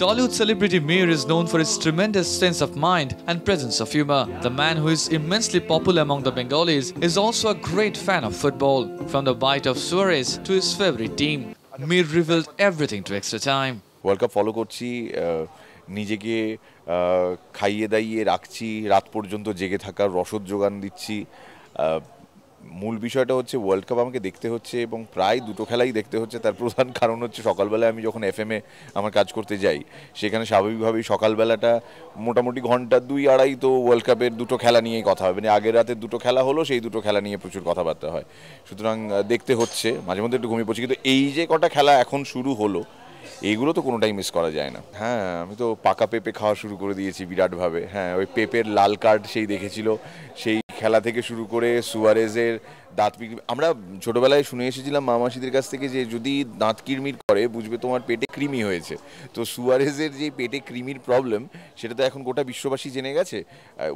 Tollywood celebrity Mir is known for his tremendous sense of mind and presence of humor. The man who is immensely popular among the Bengalis is also a great fan of football, from the bite of Suarez to his favorite team. Mir revealed everything to Extra Time. World cup follow করছি, নিজেকে খাইয়ে দাইয়ে রাখছি, রাত পর্যন্ত জেগে থাকার রসদ যোগান দিচ্ছি। মূল বিষয়টা হচ্ছে ওয়ার্ল্ড কাপ আমাকে দেখতে হচ্ছে এবং প্রায় দুটো খেলাই দেখতে হচ্ছে। তার প্রধান কারণ হচ্ছে সকালবেলায় আমি যখন এফএমে আমার কাজ করতে যাই, সেখানে স্বাভাবিকভাবেই সকালবেলাটা মোটামুটি ঘন্টা 2-2.5 তো ওয়ার্ল্ড কাপের দুটো খেলা নিয়েই কথা হবে। মানে আগের রাতের দুটো খেলা হলো, সেই দুটো খেলা নিয়ে প্রচুর কথাবার্তা হয়, সুতরাং দেখতে হচ্ছে। মাঝে মধ্যে একটু ঘুমিয়ে পড়ছি, কিন্তু এই যে কটা খেলা এখন শুরু হলো এইগুলো তো কোনোটাই মিস করা যায় না। হ্যাঁ, আমি তো পাকা পেঁপে খাওয়া শুরু করে দিয়েছি বিরাটভাবে। হ্যাঁ, ওই পেঁপের লাল কার্ড সেই দেখেছিল, সেই খেলা থেকে শুরু করে সুয়ারেজের দাঁত আমরা ছোটবেলায় শুনে এসেছিলাম মামাসিদের কাছ থেকে যে যদি দাঁত কিরমির করে বুঝবে তোমার পেটে কৃমি হয়েছে। তো সুয়ারেজের যে পেটে কৃমির প্রবলেম, সেটা তো এখন গোটা বিশ্ববাসী জেনে গেছে।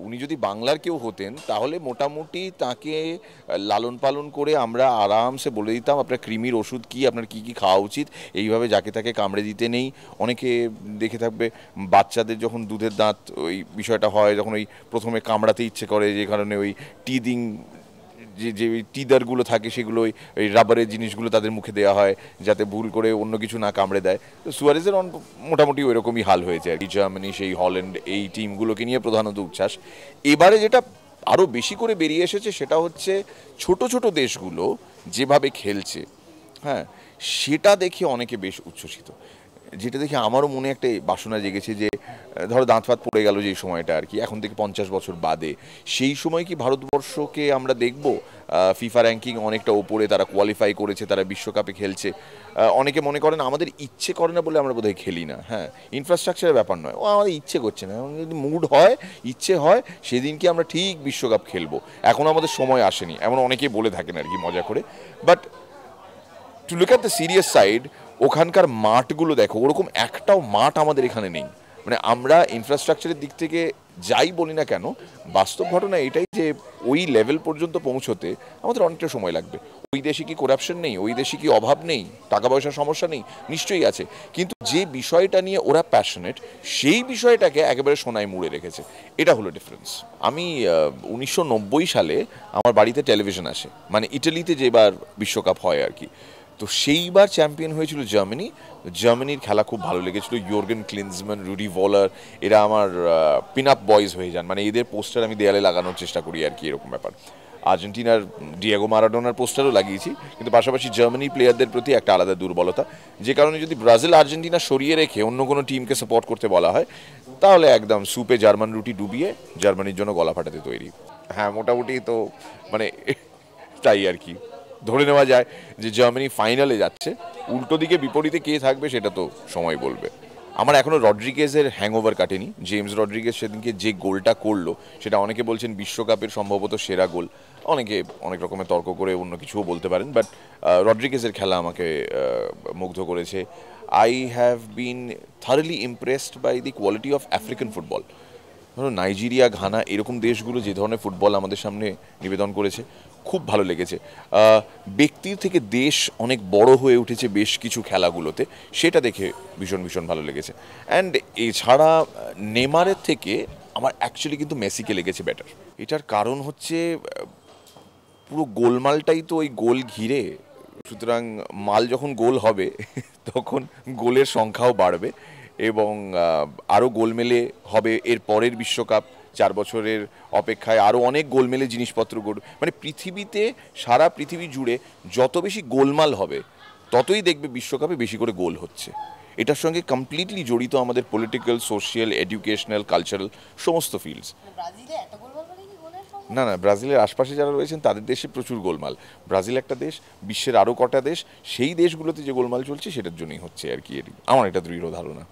উনি যদি বাংলার কেউ হতেন তাহলে মোটামুটি তাকে লালন পালন করে আমরা আরামসে বলে দিতাম আপনার কৃমির ওষুধ কী, আপনার কী কী খাওয়া উচিত। এইভাবে যাকে তাকে কামড়ে দিতে নেই। অনেকে দেখে থাকবে বাচ্চাদের যখন দুধের দাঁত ওই বিষয়টা হয়, যখন ওই প্রথমে কামড়াতে ইচ্ছে করে, যে কারণে ওই টিদিং যে টিদারগুলো থাকে সেগুলো ওই রাবারের জিনিসগুলো তাদের মুখে দেওয়া হয় যাতে ভুল করে অন্য কিছু না কামড়ে দেয়। তো সুয়ারেজের মোটামুটি ওই রকমই হাল হয়েছে আর কি। জার্মানি, সেই হল্যান্ড, এই টিমগুলোকে নিয়ে প্রধানত উচ্ছ্বাস। এবারে যেটা আরও বেশি করে বেরিয়ে এসেছে সেটা হচ্ছে ছোট ছোট দেশগুলো যেভাবে খেলছে, হ্যাঁ, সেটা দেখে অনেকে বেশ উচ্ছ্বসিত। যেটা দেখে আমারও মনে একটা বাসনা জেগেছে যে ধরো দাঁত ফাঁত পড়ে গেল যেই সময়টা আর কি, এখন থেকে 50 বছর বাদে, সেই সময় কি ভারতবর্ষকে আমরা দেখব ফিফা র্যাঙ্কিং অনেকটা ওপরে, তারা কোয়ালিফাই করেছে, তারা বিশ্বকাপে খেলছে। অনেকে মনে করেন আমাদের ইচ্ছে করে না বলে আমরা বোধহয় খেলি না। হ্যাঁ, ইনফ্রাস্ট্রাকচারের ব্যাপার নয়, ও আমাদের ইচ্ছে করছে না। যদি মুড হয়, ইচ্ছে হয়, সেদিনকে আমরা ঠিক বিশ্বকাপ খেলবো। এখন আমাদের সময় আসেনি, এমন অনেকেই বলে থাকেন আর কি মজা করে। But to look at the serious side, ওখানকার মাঠগুলো দেখো, ওরকম একটাও মাঠ আমাদের এখানে নেই। মানে আমরা ইনফ্রাস্ট্রাকচারের দিক থেকে যাই বলি না কেন, বাস্তব ঘটনা এটাই যে ওই লেভেল পর্যন্ত পৌঁছতে আমাদের অনেকটা সময় লাগবে। ওই দেশে কি করাপশন নেই? ওই দেশে কি অভাব নেই? টাকা পয়সার সমস্যা নেই? নিশ্চয়ই আছে। কিন্তু যে বিষয়টা নিয়ে ওরা প্যাশনেট, সেই বিষয়টাকে একেবারে সোনায় মুড়ে রেখেছে। এটা হলো ডিফারেন্স। আমি 1990 সালে আমার বাড়িতে টেলিভিশন আসে, মানে ইটালিতে যেবার বিশ্বকাপ হয় আর কি। তো সেইবার চ্যাম্পিয়ন হয়েছিল জার্মানি। জার্মানির খেলা খুব ভালো লেগেছিল। ইয়র্গেন ক্লিন্সম্যান, রুডি ভলার, এরা আমার পিন আপ বয়েজ হয়ে যান। মানে এদের পোস্টার আমি দেয়ালে লাগানোর চেষ্টা করি আর কি, এরকম ব্যাপার। আর্জেন্টিনার ডিয়েগো মারাডোনার পোস্টারও লাগিয়েছি, কিন্তু পাশাপাশি জার্মানি প্লেয়ারদের প্রতি একটা আলাদা দুর্বলতা, যে কারণে যদি ব্রাজিল আর্জেন্টিনা সরিয়ে রেখে অন্য কোনো টিমকে সাপোর্ট করতে বলা হয়, তাহলে একদম সুপে জার্মান রুটি ডুবিয়ে জার্মানির জন্য গলা ফাটাতে তৈরি। হ্যাঁ, মোটামুটি তো মানে তাই আর কি। ধরে নেওয়া যায় যে জার্মানি ফাইনালে যাচ্ছে। উল্টো দিকে বিপরীতে কে থাকবে সেটা তো সময় বলবে। আমার এখনও রড্রিগেজের হ্যাংওভার কাটেনি। জেমস রড্রিগেজ সেদিনকে যে গোলটা করলো, সেটা অনেকে বলছেন বিশ্বকাপের সম্ভবত সেরা গোল। অনেকে অনেক রকমের তর্ক করে অন্য কিছুও বলতে পারেন, বাট রড্রিগেজের খেলা আমাকে মুগ্ধ করেছে। I have been thoroughly impressed by the quality of African football. ধরো নাইজেরিয়া, ঘানা, এরকম দেশগুলো যে ধরনের ফুটবল আমাদের সামনে নিবেদন করেছে, খুব ভালো লেগেছে। ব্যক্তির থেকে দেশ অনেক বড় হয়ে উঠেছে বেশ কিছু খেলাগুলোতে, সেটা দেখে ভীষণ ভীষণ ভালো লেগেছে। অ্যান্ড এছাড়া নেমারের থেকে আমার অ্যাকচুয়ালি কিন্তু মেসিকে লেগেছে বেটার। এটার কারণ হচ্ছে পুরো গোলমালটাই তো ওই গোল ঘিরে। সুতরাং মাল যখন গোল হবে তখন গোলের সংখ্যাও বাড়বে এবং আরও গোলমেলে হবে। এর পরের বিশ্বকাপ 4 বছরের অপেক্ষায় আরও অনেক গোলমেলে জিনিসপত্র গড়বে। মানে পৃথিবীতে, সারা পৃথিবী জুড়ে যত বেশি গোলমাল হবে, ততই দেখবে বিশ্বকাপে বেশি করে গোল হচ্ছে। এটার সঙ্গে কমপ্লিটলি জড়িত আমাদের পলিটিক্যাল, সোশ্যাল, এডুকেশনাল, কালচারাল সমস্ত ফিল্ডস। না না, ব্রাজিলের আশপাশে যারা রয়েছেন তাদের দেশে প্রচুর গোলমাল। ব্রাজিল একটা দেশ, বিশ্বের আরও কটা দেশ, সেই দেশগুলোতে যে গোলমাল চলছে সেটার জন্যই হচ্ছে আর কি। আমার এটা দৃঢ় ধারণা।